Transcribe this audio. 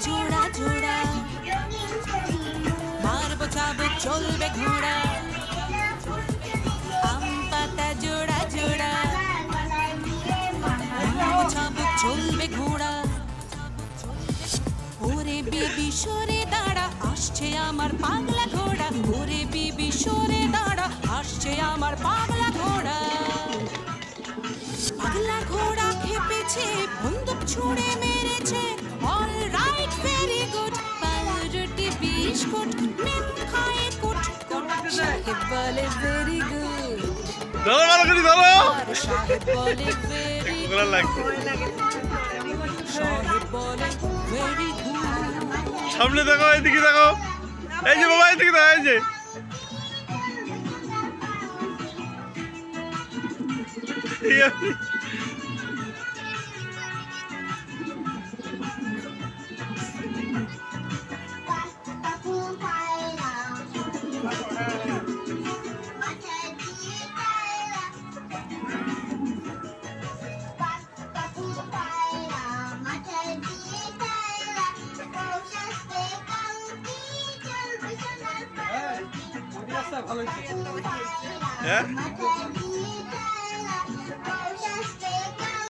জোড়া জোড়া, মারবো চাবুক চলবে ঘোড়া, আম পাতা জোড়া জোড়া, মারবো চাবুক চলবে ঘোড়া। ওরে বেবি সরে দাঁড়া, আসছে আমার পাগলা ঘোড়া। ওরে বেবি সরে দাঁড়া, আসছে আমার পাগলা ঘোড়া। পাগলা ঘোড়া খেপেছে, বন্দুক ছুঁড়ে মেরেছে। অল রাইট ভেরি গুড, পাউরুটি বিস্কুট মেম খায় কুট কুট। সাহেব বলে ভেরি গুড, ধরো ভালো করে ধরো। আর সাহেব বলে ভেরি গুড, সাহেব বলে ভেরি গুড। সামনে দেখো, এদিকে দেখো, এই যে বাবা, এদিকে দেখো, এই যে ভালো হ্যাঁ